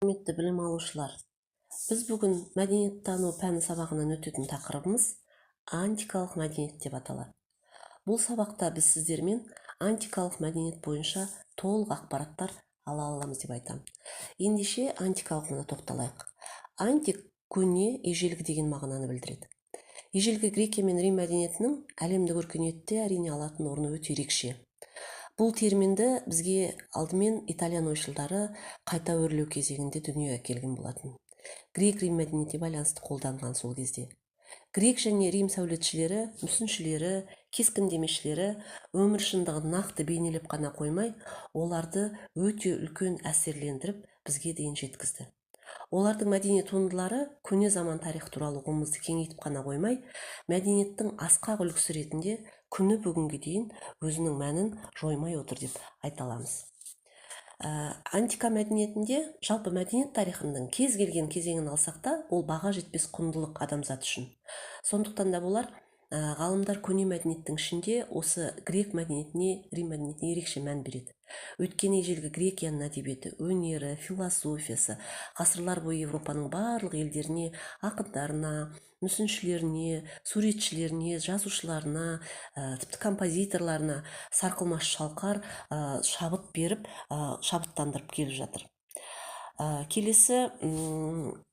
Құрметті білім алушылар, біз бүгін мәдениеттану пәні сабағынан өтетін тақырыбымыз антикалық мәдениет деп аталады. Бұл сабақта біз сіздермен антикалық мәдениет бойынша толық ақпараттар ала аламыз деп айтамын. Ендеше антикалықына тоқталайық. Антик көне, ежелгі деген мағынаны білдіреді. Ежелгі Грекия мен Рим мәдениетінің әлемдік өркениетте әрине алатын орны өте ерекше. Бұл терминді бізге алдымен итальян ойшылдары қайта өрлеу кезегінде дүниеге келген болатын. Грек-Рим мәдениетіне байланысты қолданған сол кезде. Грек және Рим сәулетшілері, мүсіншілері, кескіндемешілері өмір шындығын нақты бейнелеп қана қоймай, оларды өте үлкен әсерлендіріп бізге дейін жеткізді. Олардың мәдени туындылары көне заман тарих туралы ұғымымызды кеңейтіп қана қоймай, мәдениеттің асқақ үлгісі ретінде күні бүгінге дейін өзінің мәнін жоймай отыр деп айта аламыз. Антика мәдениетінде жалпы мәдениет тарихының кез келген кезеңін алсақ та, ол баға жетпес құндылық адамзат үшін. Сондықтан да болар, ғалымдар көне мәдениеттің ішінде осы грек мәдениетіне, Рим мәдениетіне ерекше мән береді. Өйткені ежелгі Грекияның әдебиеті, өнері, философиясы ғасырлар бойы Европаның барлық елдеріне, ақындарына, мүсіншілеріне, суретшілеріне, жазушыларына, тіпті композиторларына сарқылмас шалқар шабыт беріп, шабыттандырып келіп жатыр. Келесі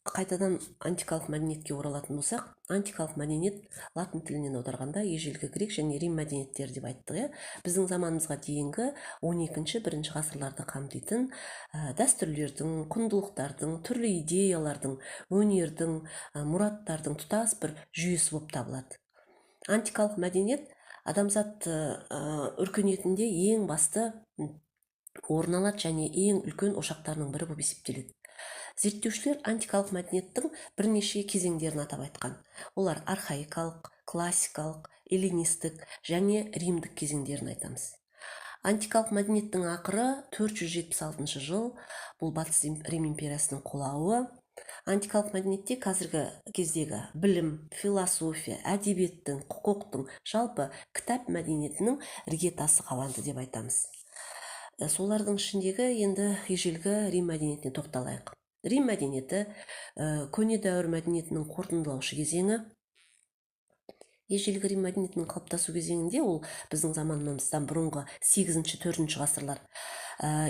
қайтадан антикалық мәдениетке оралатын болсақ, антикалық мәдениет латын тілінен аударғанда ежелгі грек және рим мәдениеттері деп айттық. Біздің заманымызға дейінгі 12-1 ғасырларды қамтитын дәстүрлердің, құндылықтардың, түрлі идеялардың, өнердің, мұраттардың тұтас бір жүйесі болып табылады. Антикалық мәдениет адамзат өркениетінде ең басты орын алады және ең үлкен ошақтарының бірі болып есептеледі. Зерттеушілер антикалық мәдениеттің бірнеше кезеңдерін атап айтқан. Олар архаикалық, классикалық, эллинистік және римдік кезеңдерін айтамыз. Антикалық мәдениеттің ақыры 476 жыл, бұл Батыс Рим империясының құлауы. Антикалық мәдениетте қазіргі кездегі білім, философия, әдебиеттің, құқықтың, жалпы кітап мәдениетінің іргетасы қаланды деп айтамыз. Солардың ішіндегі енді ежелгі Рим мәдениетіне тоқталайық. Рим мәдениеті көне дәуір мәдениетінің қорытындылаушы кезеңі. Ежелгі Рим мәдениетінің қалыптасу кезеңінде ол біздің заманымыздан бұрынғы 8-4 ғасырлар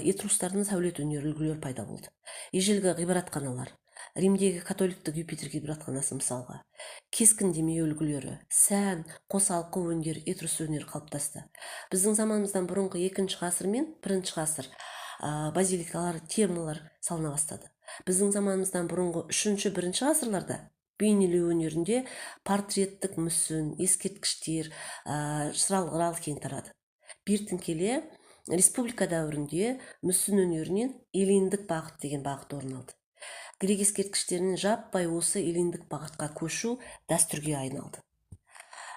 этрустардың сәулет өнері үлгілері пайда болды. Ежелгі ғибадатханалар, Римдегі католиктік Юпитер ғибадатханасы мысалға, кескіндеме үлгілері, сән, қосалқы өнер, этрус өнері қалыптасты. Біздің заманымыздан бұрынғы 2 ғасыр мен 1 ғасыр базиликалар, термалар салына бастады. Біздің заманымыздан бұрынғы 3-1 ғасырларда бейнелеу өнерінде портреттік мүсін, ескерткіштер, шыралғылар кең тарады. Бертін келе республика дәуірінде мүсін өнерінен эллиндік бағыт деген бағыт орын алды. Грек ескерткіштерінен жаппай осы эллиндік бағытқа көшу дәстүрге айналды.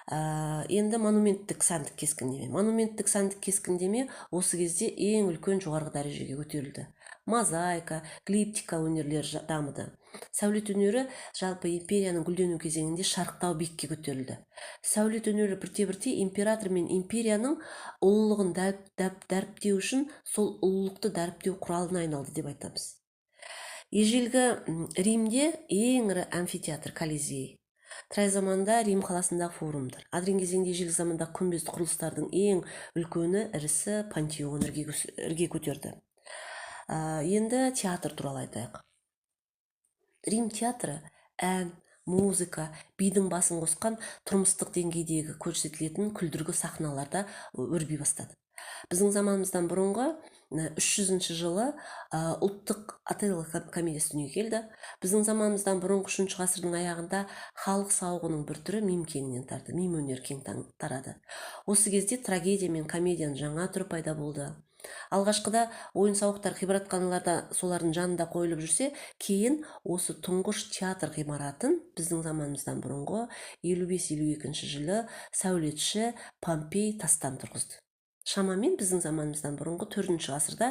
Енді монументтік сәндік кескіндеме. Монументтік сәндік кескіндеме осы кезде ең үлкен жоғарғы дәрежеге көтерілді. Мозаика, глиптика өнерлері дамыды. Сәулет өнері жалпы империяның гүлдену кезеңінде шарықтау биікке көтерілді. Сәулет өнері бірте-бірте император мен империяның ұлылығын дәріптеу үшін сол ұлылықты дәріптеу құралына айналды деп айтамыз. Ежелгі Римде ең ірі амфитеатр Колизей. Трай заманда Рим қаласындағы форумдар. Адырен кезеңде ежелгі замандағы күмбезді құрылыстардың ең үлкені, ірісі Пантеон ірге көтерді. Енді театр туралы айтайық. Рим театры ән, музыка, бидің басын қосқан тұрмыстық деңгейдегі көрсетілетін күлдіргі сахналарда өрби бастады. Біздің заманымыздан бұрынғы 300 жылы ұлттық Отелло комедиясы дүниеге келді. Біздің заманымыздан бұрынғы 3 ғасырдың аяғында халық сауығының бір түрі мим кеңінен тарды, мим өнері кең тарады. Осы кезде трагедия мен комедияның жаңа түрі пайда болды. Алғашқыда ойын-сауықтар ғибадатханаларда солардың жанында қойылып жүрсе, кейін осы тұңғыш театр ғимаратын біздің заманымыздан бұрынғы 55-52 жылы сәулетші Помпей тастан тұрғызды. Шамамен біздің заманымыздан бұрынғы 4 ғасырда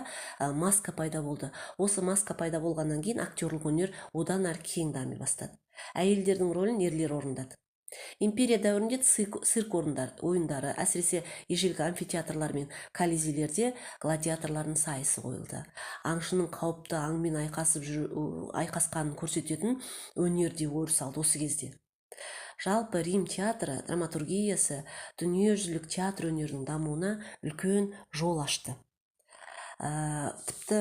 маска пайда болды. Осы маска пайда болғаннан кейін актерлік өнер одан әрі кең дами бастады. Әйелдердің рөлін ерлер орындады. Империя дәуірінде цирк ойындары, әсіресе ежелгі амфитеатрлар мен колизейлерде гладиаторлардың сайысы қойылды. Аңшының қауіпті аңмен айқасқанын көрсететін өнер де өріс алды осы кезде. Жалпы Рим театры драматургиясы дүниежүзілік театр өнерінің дамуына үлкен жол ашты. Тіпті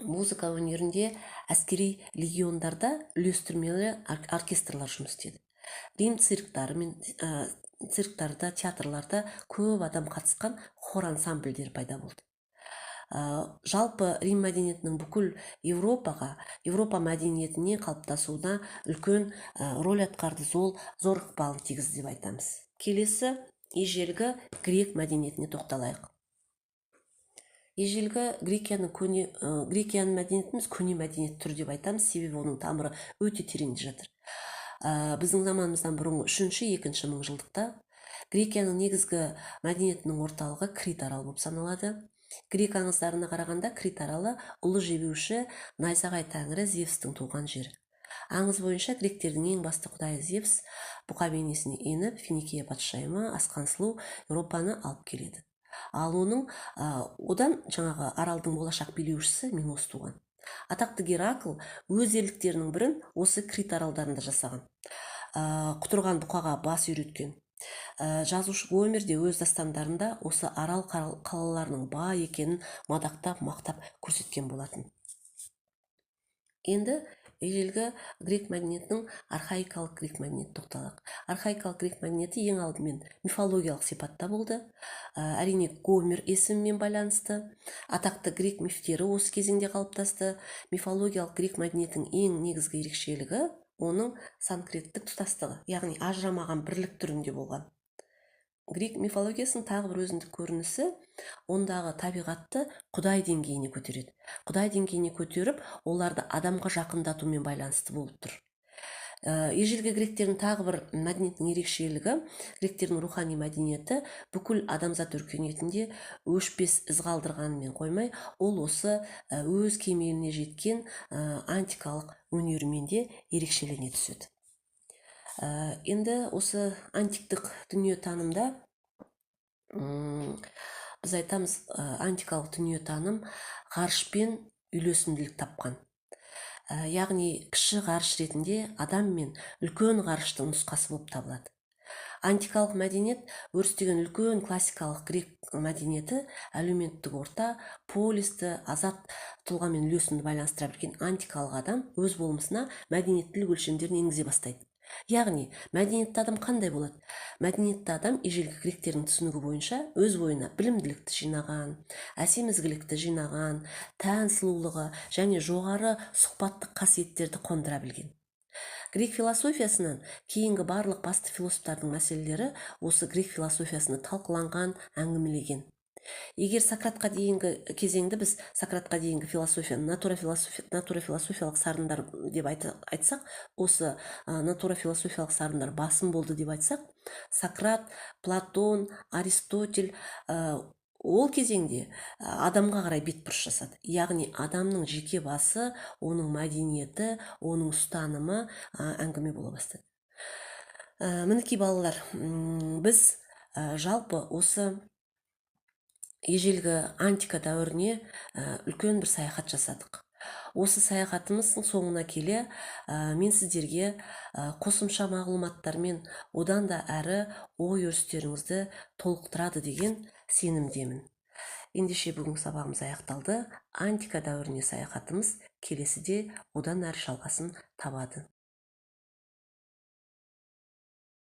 музыка өнерінде әскери легиондарда үлестірмелі оркестрлар жұмыс істеді. Рим цирктарда, театрларда көп адам қатысқан хор ансамбльдер пайда болды. Жалпы Рим мәдениетінің бүкіл Европа мәдениетіне қалыптасуына үлкен роль атқарды, зор ықпалын тигізді деп айтамыз. Келесі ежелгі грек мәдениетіне тоқталайық. Ежелгі грекияның мәдениетіміз көне мәдениет түрі деп айтамыз, себебі оның тамыры өте тереңде жатыр. Біздің заманымыздан бұрынғы 3-2 мыңжылдықта Грекияның негізгі мәдениетінің орталығы Крит аралы болып саналады. Грек аңыздарына қарағанда Крит аралы ұлы жебеуші найзағай тәңірі Зевстің туған жері. Аңыз бойынша гректердің ең басты құдайы Зевс бұқа бейнесіне еніп, Финикия патшайымы асқан сұлу Еуропаны алып келеді. Ал одан жаңағы аралдың болашақ билеушісі Минос туған. Атақты Геракл өз ерліктерінің бірін осы Крит аралдарында жасаған. Құтырған бұқаға бас үйреткен. Жазушы Гомер де өз дастандарында осы арал қалаларының бай екенін мақтап көрсеткен болатын. Енді ежелгі грек мәдениетінің архаикалық грек мәдениеті тоқталайық. Архаикалық грек мәдениеті ең алдымен мифологиялық сипатта болды. Әрине Гомер есімімен байланысты. Атақты грек мифтері осы кезеңде қалыптасты. Мифологиялық грек мәдениетінің ең негізгі ерекшелігі оның санкреттік тұтастығы, яғни ажырамаған бірлік түрінде болған. Грек мифологиясының тағы бір өзіндік көрінісі ондағы табиғатты құдай деңгейіне көтереді. Құдай деңгейіне көтеріп, оларды адамға жақындатумен байланысты болып тұр. Ежелгі гректердің тағы бір мәдениетінің ерекшелігі, гректердің рухани мәдениеті бүкіл адамзат өркениетінде өшпес із қалдырғанымен қоймай, ол осы өз кемеліне жеткен антикалық өнерімен де ерекшелене түседі. Енді осы антиктік дүниетанымда біз айтамыз, антикалық дүниетаным ғарышпен үйлесімділік тапқан. Яғни кіші ғарыш ретінде адам мен үлкен ғарыштың нұсқасы болып табылады. Антикалық мәдениет өрістеген үлкен классикалық грек мәдениеті әлеуметтік орта, полисті, азат тұлғамен үйлесімді байланыстыра білген антикалық адам өз болмысына мәдениеттілік өлшемдерін енгізе бастайды. Яғни, мәдениетті адам қандай болады? Мәдениетті адам ежелгі гректердің түсінігі бойынша өз бойына білімділікті жинаған, әсем ізгілікті жинаған, тән сұлулығы және жоғары сұхбаттық қасиеттерді қондыра білген. Грек философиясынан кейінгі барлық басты философтардың мәселелері осы грек философиясында талқыланған, әңгімелеген. Егер Сократқа дейінгі кезеңді біз Сократқа дейінгі философияны натурофилософиялық сарындар деп айтсақ, осы натурофилософиялық сарындар басым болды деп айтсақ, Сократ, Платон, Аристотель ол кезеңде адамға қарай бетбұрыс жасады. Яғни адамның жеке басы, оның мәдениеті, оның ұстанымы әңгіме бола бастады. Мінекей балалар, біз жалпы осы ежелгі антика дәуіріне үлкен бір саяхат жасадық. Осы саяхатымыздың соңына келе, мен сіздерге қосымша мағлұматтармен одан да әрі ой өрістеріңізді толықтырады деген сенімдемін. Ендеше бүгінгі сабағымыз аяқталды. Антика дәуіріне саяхатымыз келесіде одан әрі жалғасын табады.